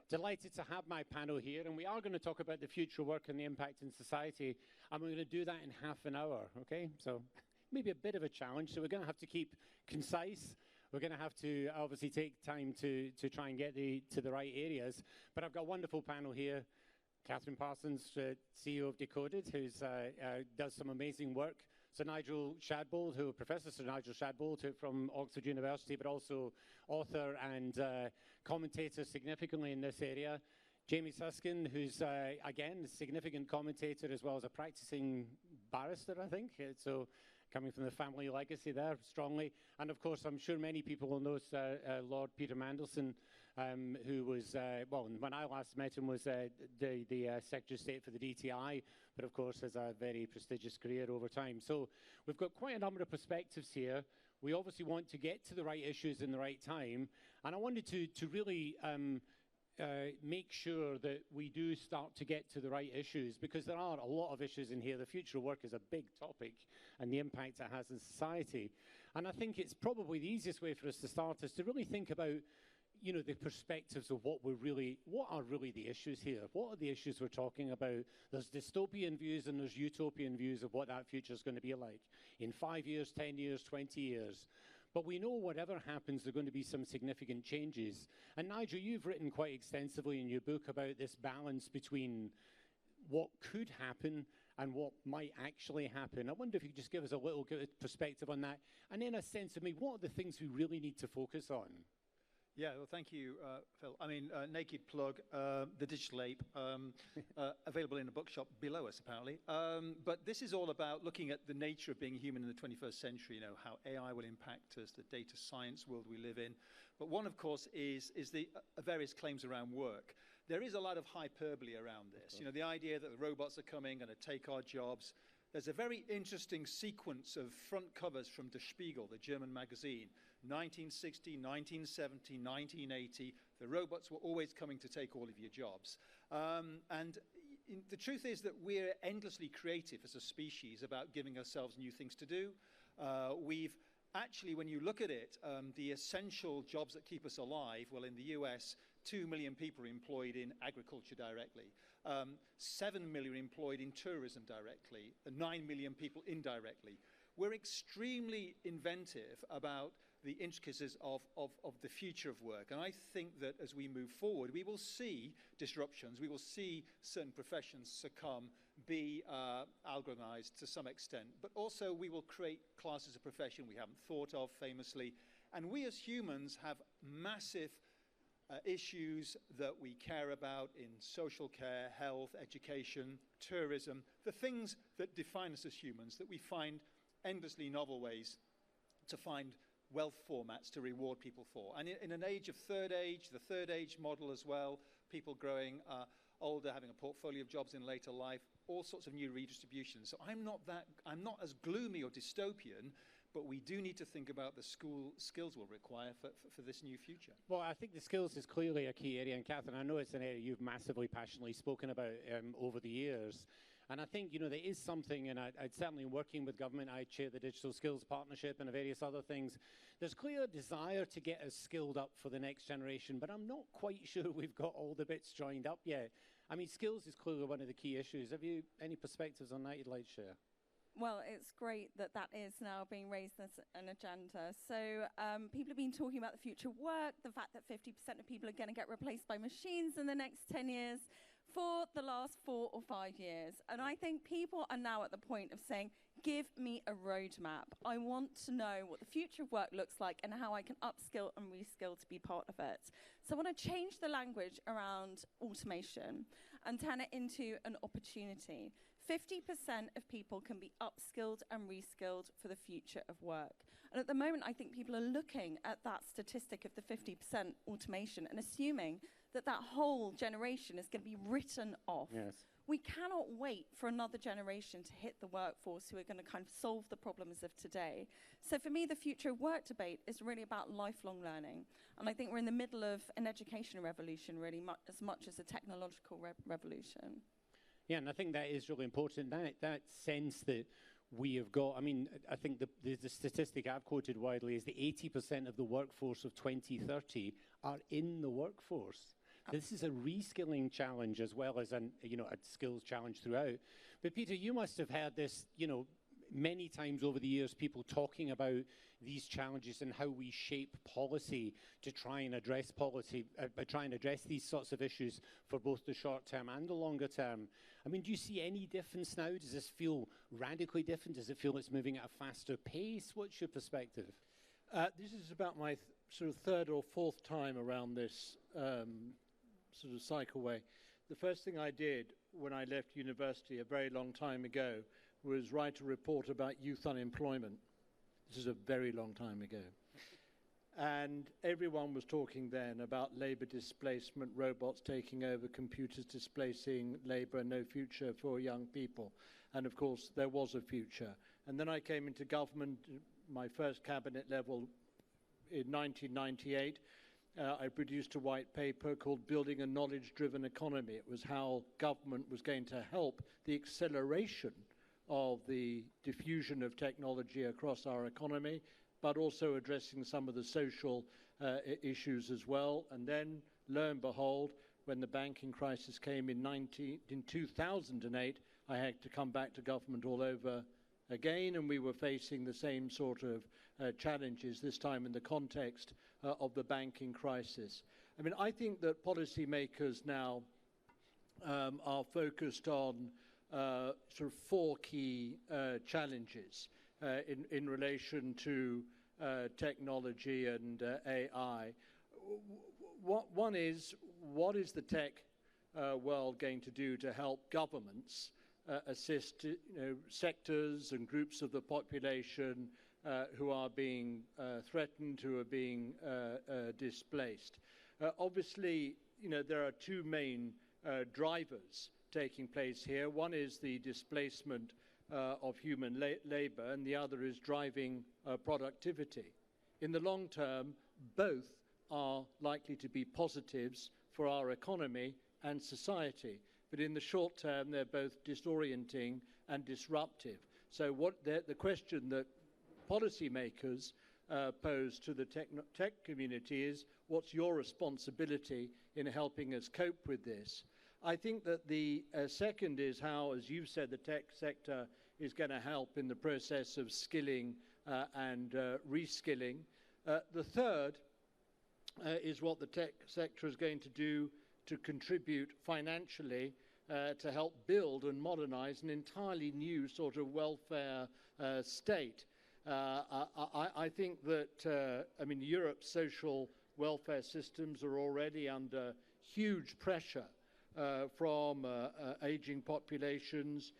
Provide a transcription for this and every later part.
Delighted to have my panel here, and we are going to talk about the future of work and the impact in society, and we're going to do that in half an hour, okay? So maybe a bit of a challenge, so we're going to have to keep concise. We're going to have to obviously take time to try and get to the right areas, but I've got a wonderful panel here. Kathryn Parsons, CEO of Decoded, who does some amazing work. Sir Nigel Shadbolt, Professor Sir Nigel Shadbolt from Oxford University, but also author and commentator significantly in this area. Jamie Susskind, who's, again, a significant commentator as well as a practicing barrister, I think. So coming from the family legacy there strongly. And of course, I'm sure many people will know Lord Peter Mandelson, who was, well, when I last met him, was the Secretary of State for the DTI, but of course has a very prestigious career over time. So we've got quite a number of perspectives here. We obviously want to get to the right issues in the right time. And I wanted to really make sure that we do start to get to the right issues, because there are a lot of issues in here. The future of work is a big topic and the impact it has in society. And I think it's probably the easiest way for us to start is to really think about, you know, the perspectives of what are really the issues here. What are the issues we're talking about? There's dystopian views and there's utopian views of what that future is going to be like in 5 years, 10 years, 20 years. But we know whatever happens, there are going to be some significant changes. And Nigel, you've written quite extensively in your book about this balance between what could happen and what might actually happen. I wonder if you could just give us a little perspective on that. And in a sense of me, what are the things we really need to focus on? Yeah, well, thank you, Phil. I mean, naked plug, The Digital Ape, available in a bookshop below us, apparently. But this is all about looking at the nature of being human in the 21st century, you know, how AI will impact us, the data science world we live in. But one, of course, is the various claims around work. There is a lot of hyperbole around this. You know, the idea that the robots are coming, going to take our jobs. There's a very interesting sequence of front covers from Der Spiegel, the German magazine. 1960, 1970, 1980, the robots were always coming to take all of your jobs. The truth is that we're endlessly creative as a species about giving ourselves new things to do. Actually, when you look at it, the essential jobs that keep us alive, well, in the US, 2 million people are employed in agriculture directly, 7 million employed in tourism directly, and 9 million people indirectly. We're extremely inventive about the intricacies of the future of work. And I think that as we move forward, we will see disruptions. We will see certain professions succumb, be algorithmized to some extent. But also we will create classes of profession we haven't thought of famously. And we as humans have massive issues that we care about in social care, health, education, tourism, the things that define us as humans, that we find endlessly novel ways to find wealth formats to reward people for. And in an age of the third age model as well, people growing older, having a portfolio of jobs in later life, all sorts of new redistributions. So I'm not as gloomy or dystopian, but we do need to think about the skills we'll require for this new future. Well, I think the skills is clearly a key area, and Kathryn, I know it's an area you've massively passionately spoken about over the years. And I think, you know, there is something, and I'd certainly working with government, I chair the Digital Skills Partnership and various other things. There's clear desire to get us skilled up for the next generation, but I'm not quite sure we've got all the bits joined up yet. I mean, skills is clearly one of the key issues. Have you any perspectives on that you'd like to share? Well, it's great that that is now being raised as an agenda. So people have been talking about the future of work, the fact that 50% of people are going to get replaced by machines in the next 10 years for the last 4 or 5 years. And I think people are now at the point of saying, give me a roadmap. I want to know what the future of work looks like and how I can upskill and reskill to be part of it. So I want to change the language around automation and turn it into an opportunity. 50% of people can be upskilled and reskilled for the future of work. And at the moment, I think people are looking at that statistic of the 50% automation and assuming that that whole generation is going to be written off. Yes. We cannot wait for another generation to hit the workforce who are going to kind of solve the problems of today. So for me, the future of work debate is really about lifelong learning. And I think we're in the middle of an education revolution, really, as much as a technological revolution. Yeah, and I think that is really important. That sense that we have got, I mean, I think the statistic I've quoted widely is that 80% of the workforce of 2030 are in the workforce. This is a reskilling challenge as well as a skills challenge throughout. But Peter, you must have heard this, many times over the years, people talking about these challenges and how we shape policy to try and address these sorts of issues for both the short term and the longer term. I mean, do you see any difference now? Does this feel radically different? Does it feel it's moving at a faster pace? What's your perspective? This is about my sort of third or fourth time around this sort of cycle way. The first thing I did when I left university a very long time ago was write a report about youth unemployment. This is a very long time ago. And everyone was talking then about labor displacement, robots taking over, computers displacing labor, no future for young people. And of course, there was a future. And then I came into government, my first cabinet level in 1998. I produced a white paper called Building a Knowledge-Driven Economy. It was how government was going to help the acceleration of the diffusion of technology across our economy, but also addressing some of the social issues as well. And then, lo and behold, when the banking crisis came in 2008, I had to come back to government all over again, and we were facing the same sort of challenges, this time in the context of the banking crisis. I mean, I think that policymakers now are focused on sort of four key challenges in relation to technology and AI. One is, what is the tech world going to do to help governments assist sectors and groups of the population who are being threatened, who are being displaced? Obviously, there are two main drivers taking place here. One is the displacement of human labor, and the other is driving productivity. In the long term, both are likely to be positives for our economy and society. But in the short term, they're both disorienting and disruptive. So the question that policymakers pose to the tech community is, what's your responsibility in helping us cope with this? I think that the second is how, as you've said, the tech sector is going to help in the process of skilling and reskilling. The third is what the tech sector is going to do to contribute financially to help build and modernize an entirely new sort of welfare state. I think that, Europe's social welfare systems are already under huge pressure from aging populations,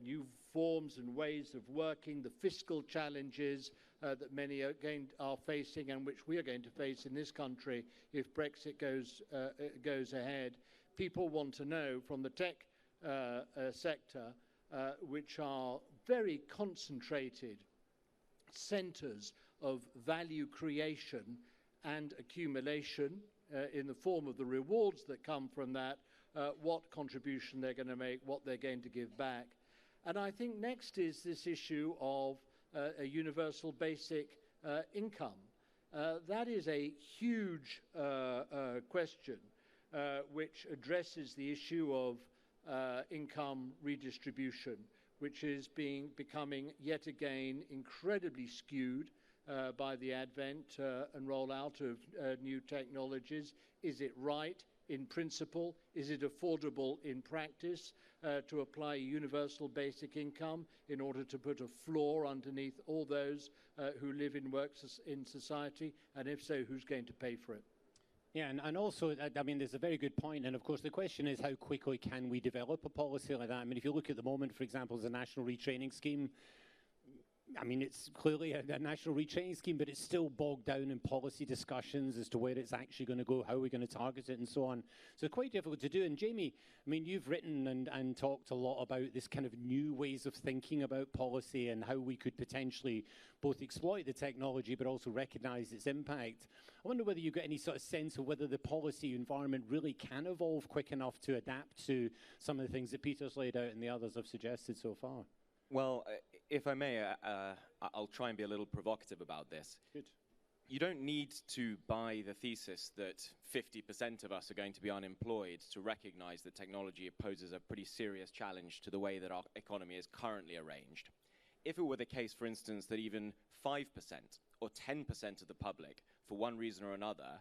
new forms and ways of working, the fiscal challenges that many are facing and which we are going to face in this country if Brexit goes ahead. People want to know from the tech sector, which are very concentrated centers of value creation and accumulation in the form of the rewards that come from that, what contribution they're going to make, what they're going to give back. And I think next is this issue of a universal basic income. That is a huge question which addresses the issue of income redistribution, which is becoming yet again incredibly skewed by the advent and rollout of new technologies. Is it right in principle? Is it affordable in practice to apply universal basic income in order to put a floor underneath all those who live and work in society? And if so, who's going to pay for it? Yeah, and also, there's a very good point. And of course, the question is, how quickly can we develop a policy like that? I mean, if you look at the moment, for example, the National Retraining Scheme, it's clearly a national retraining scheme, but it's still bogged down in policy discussions as to where it's actually going to go, how we're going to target it, and so on. So it's quite difficult to do. And Jamie, you've written and talked a lot about this kind of new ways of thinking about policy and how we could potentially both exploit the technology but also recognize its impact. I wonder whether you've got any sort of sense of whether the policy environment really can evolve quick enough to adapt to some of the things that Peter's laid out and the others have suggested so far. Well, if I may, I'll try and be a little provocative about this. Good. you don't need to buy the thesis that 50% of us are going to be unemployed to recognize that technology poses a pretty serious challenge to the way that our economy is currently arranged. If it were the case, for instance, that even 5% or 10% of the public, for one reason or another,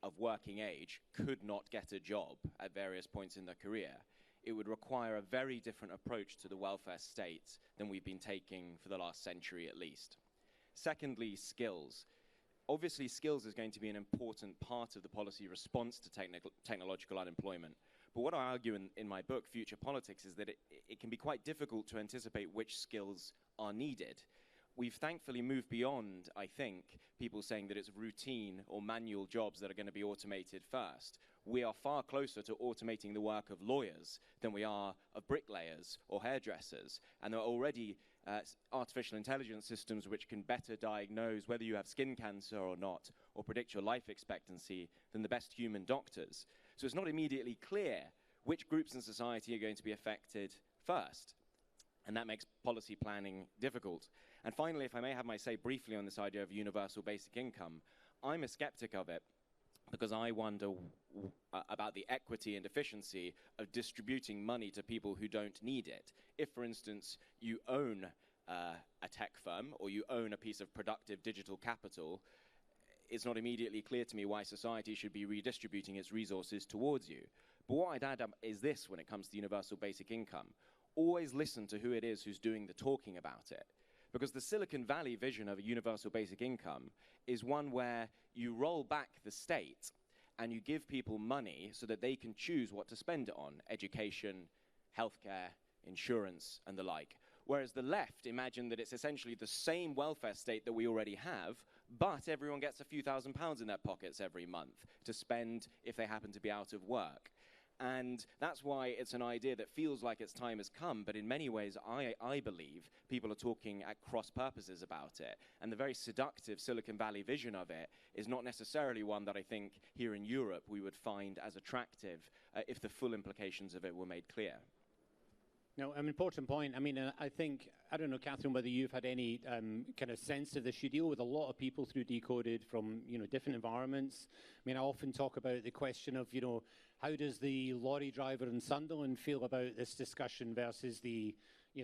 of working age, could not get a job at various points in their career, it would require a very different approach to the welfare state than we've been taking for the last century at least. Secondly, skills. Obviously, skills is going to be an important part of the policy response to technological unemployment. But what I argue in my book, Future Politics, is that it can be quite difficult to anticipate which skills are needed. We've thankfully moved beyond, I think, people saying that it's routine or manual jobs that are going to be automated first. We are far closer to automating the work of lawyers than we are of bricklayers or hairdressers. And there are already artificial intelligence systems which can better diagnose whether you have skin cancer or not, or predict your life expectancy than the best human doctors. So it's not immediately clear which groups in society are going to be affected first. And that makes policy planning difficult. And finally, if I may have my say briefly on this idea of universal basic income, I'm a skeptic of it because I wonder about the equity and efficiency of distributing money to people who don't need it. If, for instance, you own a tech firm or you own a piece of productive digital capital, it's not immediately clear to me why society should be redistributing its resources towards you. But what I'd add is this when it comes to universal basic income. Always listen to who it is who's doing the talking about it. Because the Silicon Valley vision of a universal basic income is one where you roll back the state and you give people money so that they can choose what to spend it on: education, healthcare, insurance, and the like. Whereas the left imagine that it's essentially the same welfare state that we already have, but everyone gets a few £1,000s in their pockets every month to spend if they happen to be out of work. And that's why it's an idea that feels like its time has come, but in many ways, I believe people are talking at cross purposes about it. And the very seductive Silicon Valley vision of it is not necessarily one that I think here in Europe we would find as attractive if the full implications of it were made clear. No, an important point. I mean, I think, I don't know, Kathryn, whether you've had any kind of sense of this. You deal with a lot of people through Decoded from, different environments. I mean, I often talk about the question of, how does the lorry driver in Sunderland feel about this discussion versus the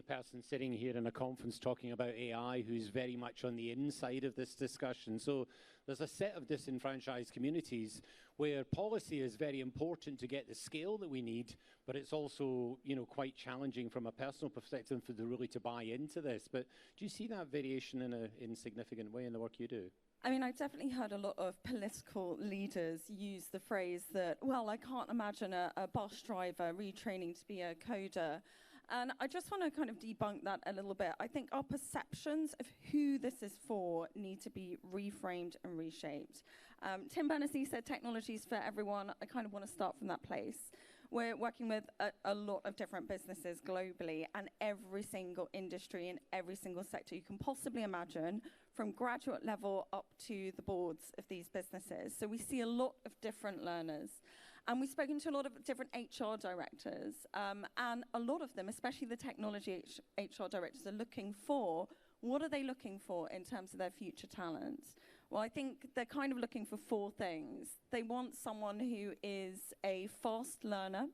person sitting here in a conference talking about AI who's very much on the inside of this discussion. So there's a set of disenfranchised communities where policy is very important to get the scale that we need, but it's also, quite challenging from a personal perspective for them really to buy into this. But do you see that variation in a significant way in the work you do? I mean, I've definitely heard a lot of political leaders use the phrase that, well, I can't imagine a bus driver retraining to be a coder. And I just want to kind of debunk that a little bit. I think our perceptions of who this is for need to be reframed and reshaped. Tim Berners-Lee said technology is for everyone. I kind of want to start from that place. We're working with a lot of different businesses globally, and every single industry and every single sector you can possibly imagine, from graduate level up to the boards of these businesses. So we see a lot of different learners. And we've spoken to a lot of different HR directors, and a lot of them, especially the technology HR directors, are looking for, what are they looking for in terms of their future talents? Well, I think they're kind of looking for four things. They want someone who is a fast learner,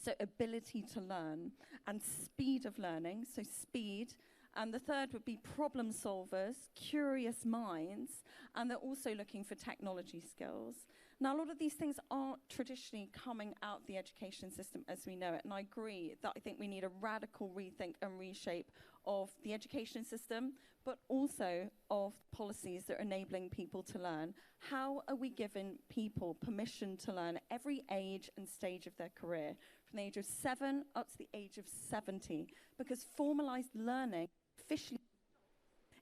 so ability to learn, and speed of learning, so speed. And the third would be problem solvers, curious minds, and they're also looking for technology skills. Now, a lot of these things aren't traditionally coming out the education system as we know it, and I agree that I think we need a radical rethink and reshape of the education system, but also of policies that are enabling people to learn. How are we giving people permission to learn at every age and stage of their career, from the age of 7 up to the age of 70? Because formalized learning officially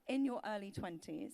in your early 20s.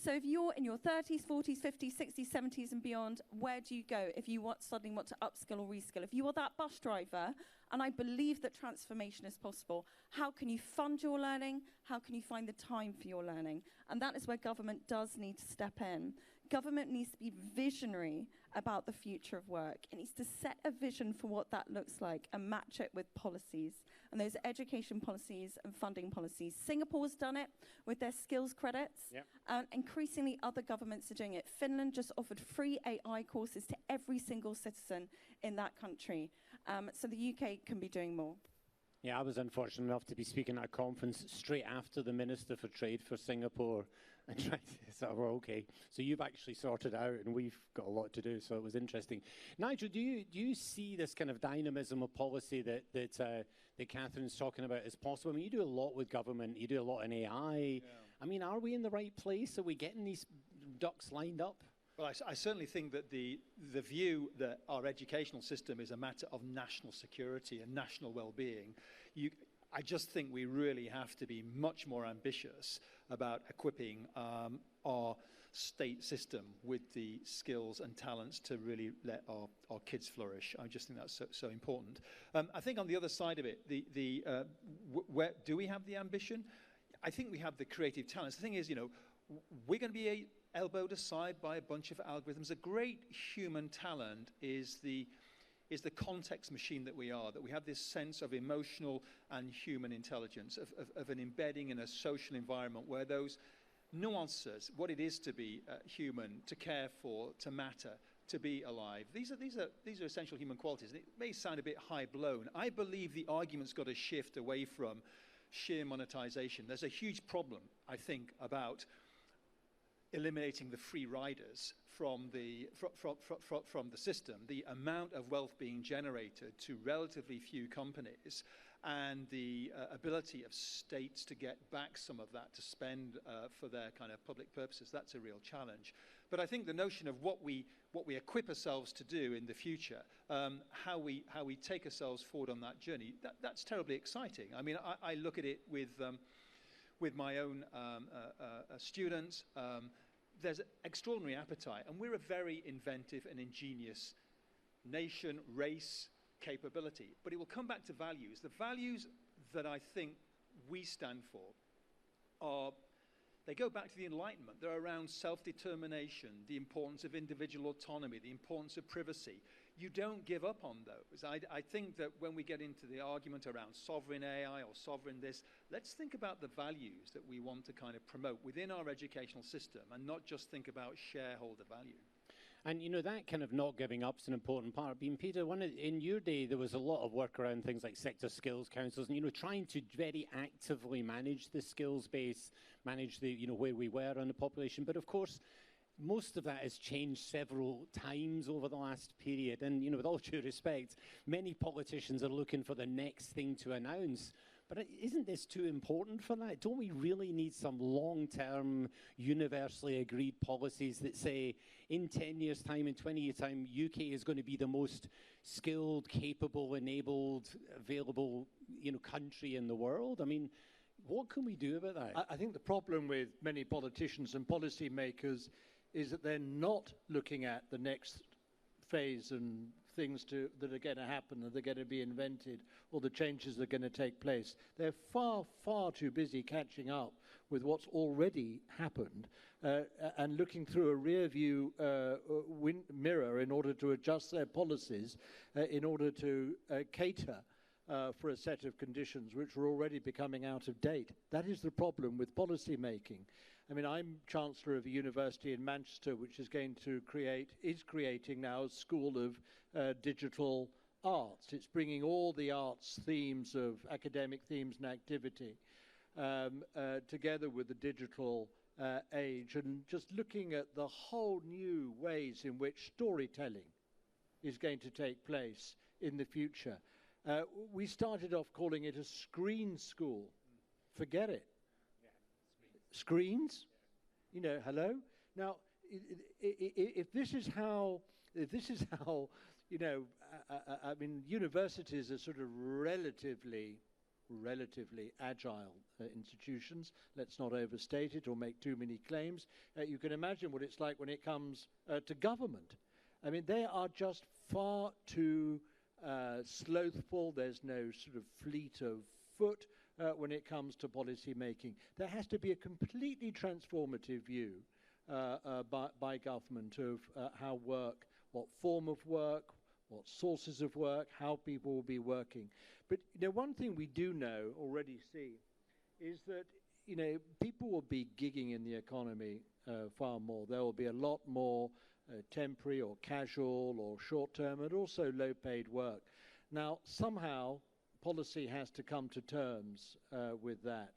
So if you're in your 30s, 40s, 50s, 60s, 70s and beyond, where do you go if you suddenly want to upskill or reskill? If you are that bus driver, and I believe that transformation is possible, how can you fund your learning? How can you find the time for your learning? And that is where government does need to step in. Government needs to be visionary about the future of work. It needs to set a vision for what that looks like and match it with policies, and those education policies and funding policies. Singapore's done it with their skills credits. Yep. And increasingly other governments are doing it. Finland just offered free AI courses to every single citizen in that country. So the UK can be doing more. Yeah, I was unfortunate enough to be speaking at a conference straight after the Minister for Trade for Singapore, and tried to say, well, okay, so you've actually sorted out, and we've got a lot to do, so it was interesting. Nigel, do you see this kind of dynamism of policy that Kathryn's talking about as possible? I mean, you do a lot with government, you do a lot in AI. Yeah. I mean, are we in the right place? Are we getting these ducks lined up? Well, I certainly think that the view that our educational system is a matter of national security and national well-being, I just think we really have to be much more ambitious about equipping our state system with the skills and talents to really let our kids flourish. I just think that's so important. I think on the other side of it, where do we have the ambition? I think we have the creative talents. The thing is, we're going to be elbowed aside by a bunch of algorithms. A great human talent is the context machine that we are, that we have this sense of emotional and human intelligence, of an embedding in a social environment where those nuances, what it is to be human, to care for, to matter, to be alive, these are essential human qualities. And it may sound a bit high blown. I believe the argument's got to shift away from sheer monetization. There's a huge problem, I think, about eliminating the free riders from the system, the amount of wealth being generated to relatively few companies, and the ability of states to get back some of that to spend for their kind of public purposes. That's a real challenge. But I think the notion of what we equip ourselves to do in the future, how we take ourselves forward on that journey, that's terribly exciting. I mean, I look at it with my own students. There's extraordinary appetite, and we're a very inventive and ingenious nation, race, capability. But it will come back to values. The values that I think we stand for they go back to the Enlightenment. They're around self-determination, the importance of individual autonomy, the importance of privacy. You don't give up on those. I think that when we get into the argument around sovereign AI or sovereign this, let's think about the values that we want to kind of promote within our educational system and not just think about shareholder value. And, that kind of not giving up is an important part. I mean, Peter, in your day, there was a lot of work around things like sector skills councils and, trying to very actively manage the skills base, manage the, where we were on the population. But, of course, most of that has changed several times over the last period. And, with all due respect, many politicians are looking for the next thing to announce. But isn't this too important for that? Don't we really need some long-term, universally agreed policies that say, in 10 years' time, in 20 years' time, UK is going to be the most skilled, capable, enabled, available, country in the world? I mean, what can we do about that? I think the problem with many politicians and policymakers is that they're not looking at the next phase and things that are going to happen, that are going to be invented, or the changes that are going to take place. They're far, far too busy catching up with what's already happened and looking through a rear-view mirror in order to adjust their policies, in order to cater for a set of conditions which are already becoming out of date. That is the problem with policy making. I mean, I'm Chancellor of a university in Manchester which is creating now a school of digital arts. It's bringing all the arts themes of academic themes and activity together with the digital age, and just looking at the whole new ways in which storytelling is going to take place in the future. We started off calling it a screen school. Forget it. Screens, hello. Now, if this is how, I mean, universities are sort of relatively agile institutions. Let's not overstate it or make too many claims. You can imagine what it's like when it comes to government. I mean, they are just far too slothful. There's no sort of fleet of foot when it comes to policy making. There has to be a completely transformative view by government of how work, what form of work, what sources of work, how people will be working. But one thing we do know, already see, is that people will be gigging in the economy far more. There will be a lot more temporary or casual or short-term and also low-paid work. Now, somehow, policy has to come to terms with that.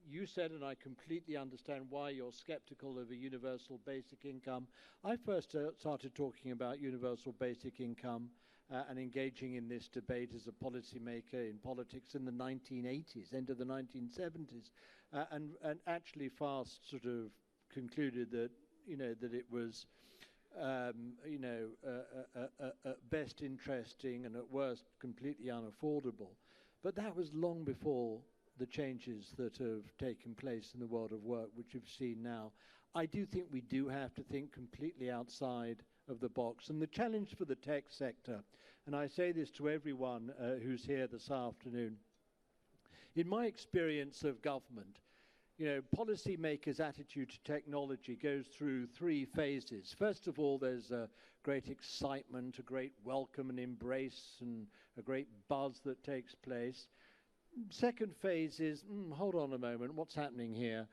You said, and I completely understand why you're skeptical of a universal basic income. I first started talking about universal basic income and engaging in this debate as a policymaker in politics in the 1980s, end of the 1970s, and actually fast sort of concluded that, that it was, at best interesting and at worst completely unaffordable. But that was long before the changes that have taken place in the world of work, which you've seen now. I do think we do have to think completely outside of the box. And the challenge for the tech sector, and I say this to everyone who's here this afternoon, in my experience of government, policymakers' attitude to technology goes through 3 phases. First of all, there's a great excitement, a great welcome and embrace, and a great buzz that takes place. Second phase is, hold on a moment, what's happening here?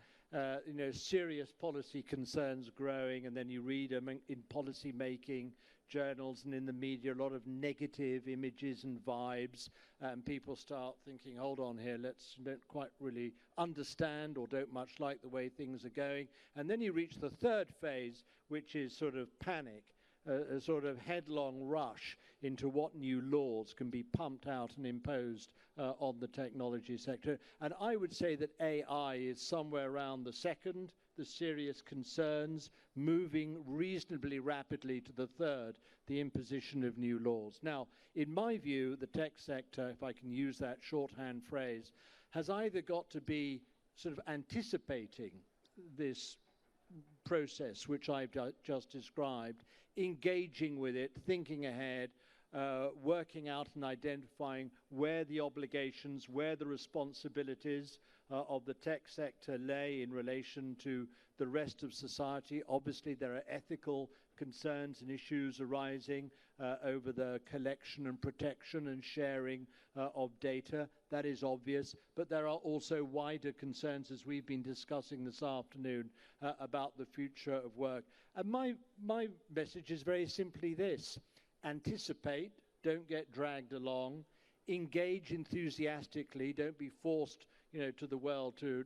Serious policy concerns growing, and then you read in policy making journals and in the media a lot of negative images and vibes, and people start thinking, hold on here, don't quite really understand or don't much like the way things are going. And then you reach the third phase, which is sort of panic, a sort of headlong rush into what new laws can be pumped out and imposed on the technology sector. And I would say that AI is somewhere around the second, the serious concerns, moving reasonably rapidly to the third, the imposition of new laws. Now, in my view, the tech sector, if I can use that shorthand phrase, has either got to be sort of anticipating this process, which I've just described, engaging with it, thinking ahead, working out and identifying where the obligations, where the responsibilities of the tech sector lay in relation to the rest of society. Obviously, there are ethical concerns and issues arising over the collection and protection and sharing of data. That is obvious. But there are also wider concerns, as we've been discussing this afternoon, about the future of work. And my message is very simply this: anticipate, don't get dragged along, engage enthusiastically, don't be forced to the well to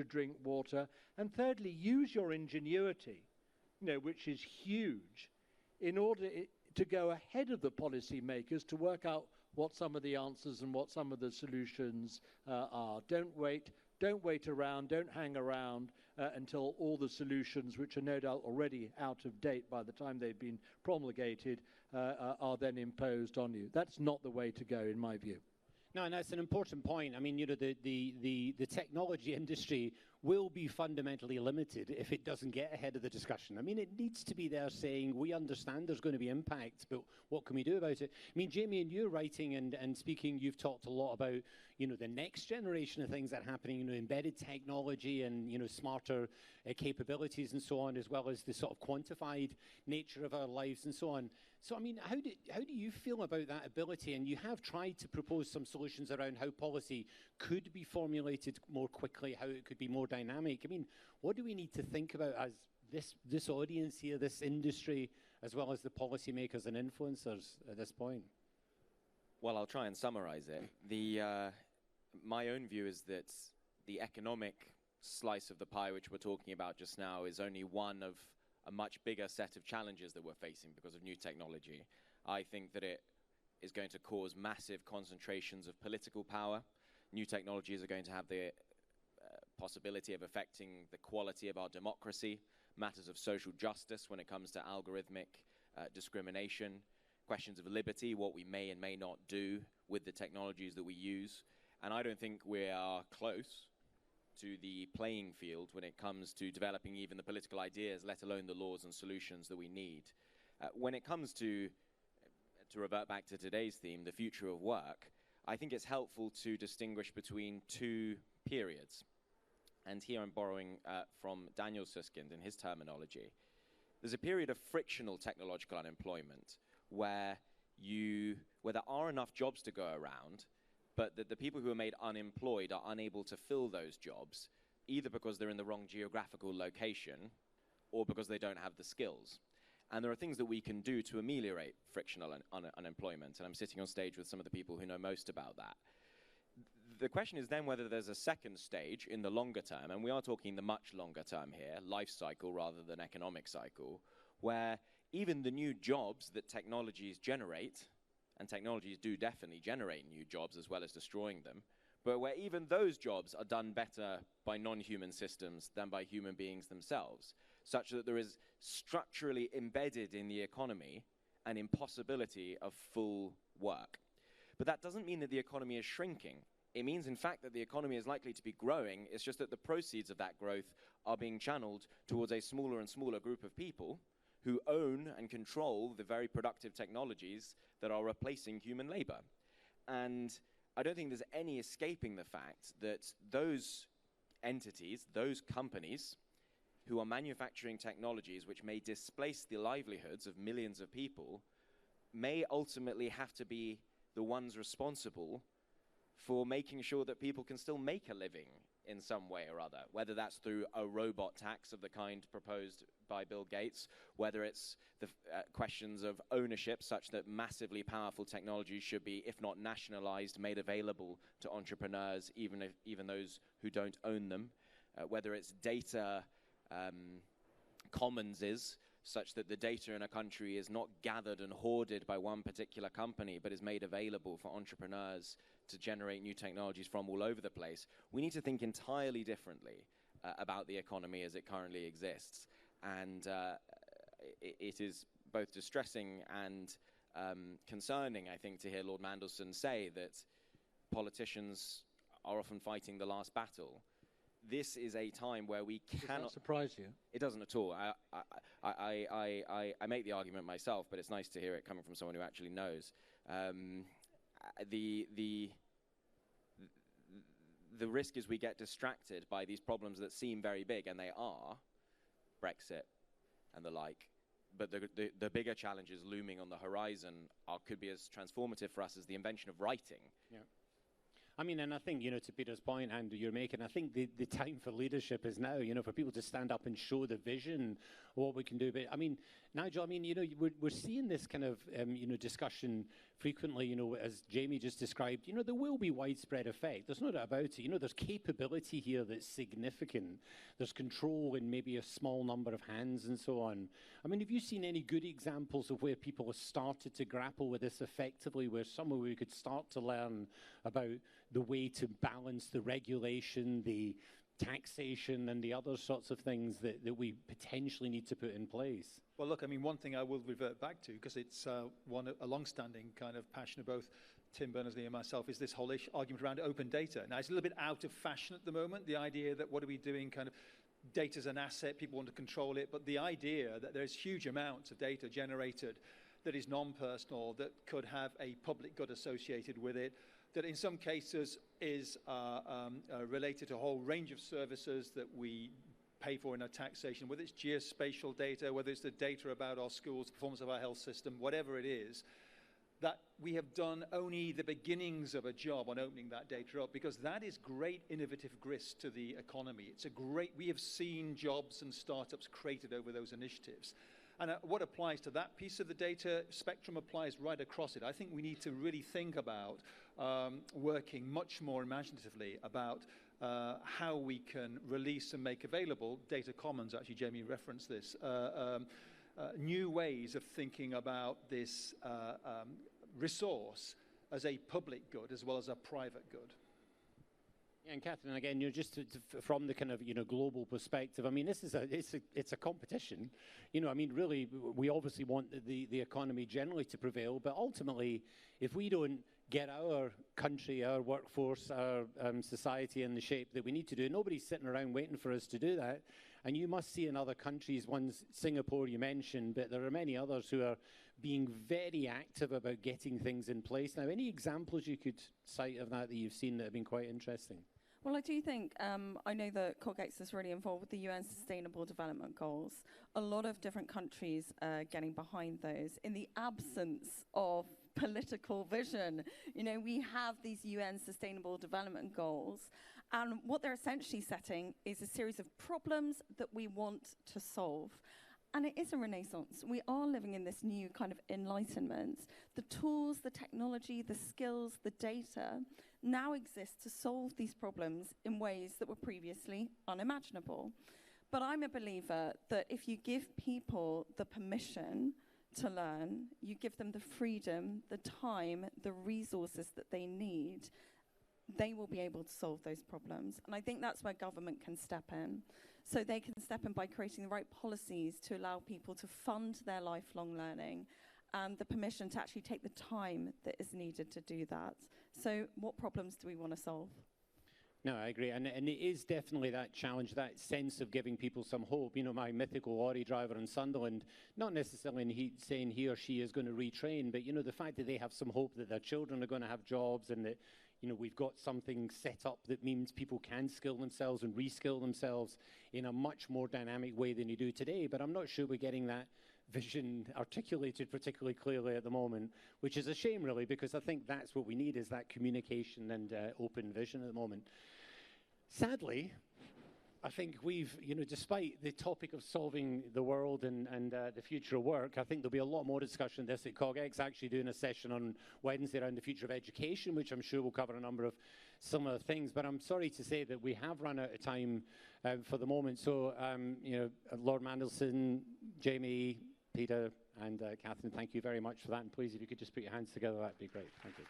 drink water. And thirdly, use your ingenuity, which is huge, in order to go ahead of the policymakers to work out what some of the answers and what some of the solutions are. Don't wait around, don't hang around until all the solutions, which are no doubt already out of date by the time they've been promulgated, are then imposed on you. That's not the way to go, in my view. No, and that's an important point. I mean, the technology industry will be fundamentally limited if it doesn't get ahead of the discussion. I mean, it needs to be there saying, we understand there's going to be impacts, but what can we do about it? I mean, Jamie, in your writing and speaking, you've talked a lot about, the next generation of things that are happening, embedded technology and, smarter capabilities and so on, as well as the sort of quantified nature of our lives and so on. So, I mean, how do you feel about that ability? And you have tried to propose some solutions around how policy could be formulated more quickly, how it could be more dynamic. I mean, what do we need to think about as this audience here, this industry, as well as the policymakers and influencers at this point? Well, I'll try and summarize it. My own view is that the economic slice of the pie, which we're talking about just now, is only one of a much bigger set of challenges that we're facing because of new technology. I think that it is going to cause massive concentrations of political power. New technologies are going to have the possibility of affecting the quality of our democracy, matters of social justice when it comes to algorithmic discrimination, questions of liberty, what we may and may not do with the technologies that we use. And I don't think we are close to the playing field when it comes to developing even the political ideas, let alone the laws and solutions that we need. When it comes to revert back to today's theme, the future of work, I think it's helpful to distinguish between 2 periods. and here I'm borrowing from Daniel Susskind in his terminology, there's a period of frictional technological unemployment where there are enough jobs to go around, but that the people who are made unemployed are unable to fill those jobs, either because they're in the wrong geographical location or because they don't have the skills. And there are things that we can do to ameliorate frictional unemployment, and I'm sitting on stage with some of the people who know most about that. The question is then whether there's a second stage in the longer term, and we are talking the much longer term here, life cycle rather than economic cycle, where even the new jobs that technologies generate, and technologies do definitely generate new jobs as well as destroying them, but where even those jobs are done better by non-human systems than by human beings themselves, such that there is structurally embedded in the economy an impossibility of full work. But that doesn't mean that the economy is shrinking. It means, in fact, that the economy is likely to be growing. It's just that the proceeds of that growth are being channeled towards a smaller and smaller group of people who own and control the very productive technologies that are replacing human labor. And I don't think there's any escaping the fact that those entities, those companies who are manufacturing technologies which may displace the livelihoods of millions of people may ultimately have to be the ones responsible for making sure that people can still make a living in some way or other, whether that's through a robot tax of the kind proposed by Bill Gates, whether it's the questions of ownership such that massively powerful technologies should be, if not nationalized, made available to entrepreneurs, even those who don't own them, whether it's data commonses, such that the data in a country is not gathered and hoarded by one particular company, but is made available for entrepreneurs to generate new technologies from all over the place. We need to think entirely differently about the economy as it currently exists. And it is both distressing and concerning, I think, to hear Lord Mandelson say that politicians are often fighting the last battle. This is a time where we cannot... Does that surprise you? It doesn't at all. I make the argument myself, but it's nice to hear it coming from someone who actually knows. The risk is we get distracted by these problems that seem very big, and they are, Brexit and the like. But the bigger challenges looming on the horizon could be as transformative for us as the invention of writing. Yeah. I mean, and I think, to Peter's point, Andrew, you're making, I think the time for leadership is now, for people to stand up and show the vision of what we can do. But, I mean, Nigel, we're seeing this kind of, discussion frequently, as Jamie just described. There will be widespread effect. There's no doubt about it. There's capability here that's significant. There's control in maybe a small number of hands and so on. I mean, have you seen any good examples of where people have started to grapple with this effectively, where somewhere we could start to learn about the way to balance the regulation, the taxation, and the other sorts of things that we potentially need to put in place? Well, look, I mean, one thing I will revert back to, because it's a long-standing kind of passion of both Tim Berners-Lee and myself, is this whole argument around open data. Now, it's a little bit out of fashion at the moment, the idea that what are we doing, kind of data's an asset, people want to control it, but the idea that there's huge amounts of data generated that is non-personal, that could have a public good associated with it, that in some cases is related to a whole range of services that we pay for in our taxation, whether it's geospatial data, whether it's the data about our schools, performance of our health system, whatever it is, that we have done only the beginnings of a job on opening that data up, because that is great innovative grist to the economy. We have seen jobs and startups created over those initiatives. And what applies to that piece of the data spectrum applies right across it. I think we need to really think about working much more imaginatively about how we can release and make available data commons. Actually, Jamie referenced this. New ways of thinking about this resource as a public good as well as a private good. And Kathryn, again, from the kind of global perspective, I mean, this is it's a competition. I mean, really, we obviously want the economy generally to prevail, but ultimately, if we don't get our country, our workforce, our society in the shape that we need to do, nobody's sitting around waiting for us to do that. And you must see in other countries, Singapore you mentioned, but there are many others who are being very active about getting things in place. Now, any examples you could cite of that you've seen that have been quite interesting? Well, I do think, I know that CogX is really involved with the UN Sustainable Development Goals. A lot of different countries are getting behind those. In the absence of political vision, you know, we have these UN Sustainable Development Goals, and what they're essentially setting is a series of problems that we want to solve. And it is a renaissance. We are living in this new kind of enlightenment. The tools, the technology, the skills, the data now exist to solve these problems in ways that were previously unimaginable. But I'm a believer that if you give people the permission to learn, you give them the freedom, the time, the resources that they need, they will be able to solve those problems. And I think that's where government can step in. So they can step in by creating the right policies to allow people to fund their lifelong learning and the permission to actually take the time that is needed to do that. So what problems do we want to solve? No, I agree. And it is definitely that challenge, that sense of giving people some hope. You know, my mythical lorry driver in Sunderland, not necessarily saying he or she is going to retrain, but, you know, the fact that they have some hope that their children are going to have jobs and that, you know, we've got something set up that means people can skill themselves and reskill themselves in a much more dynamic way than you do today. But I'm not sure we're getting that vision articulated particularly clearly at the moment, which is a shame, really, because I think that's what we need, is that communication and open vision at the moment. Sadly, I think we've, you know, despite the topic of solving the world and the future of work, I think there'll be a lot more discussion of this at CogX, actually doing a session on Wednesday around the future of education, which I'm sure will cover a number of similar things. But I'm sorry to say that we have run out of time for the moment. So, you know, Lord Mandelson, Jamie, Peter, and Kathryn, thank you very much for that. And please, if you could just put your hands together, that'd be great. Thank you.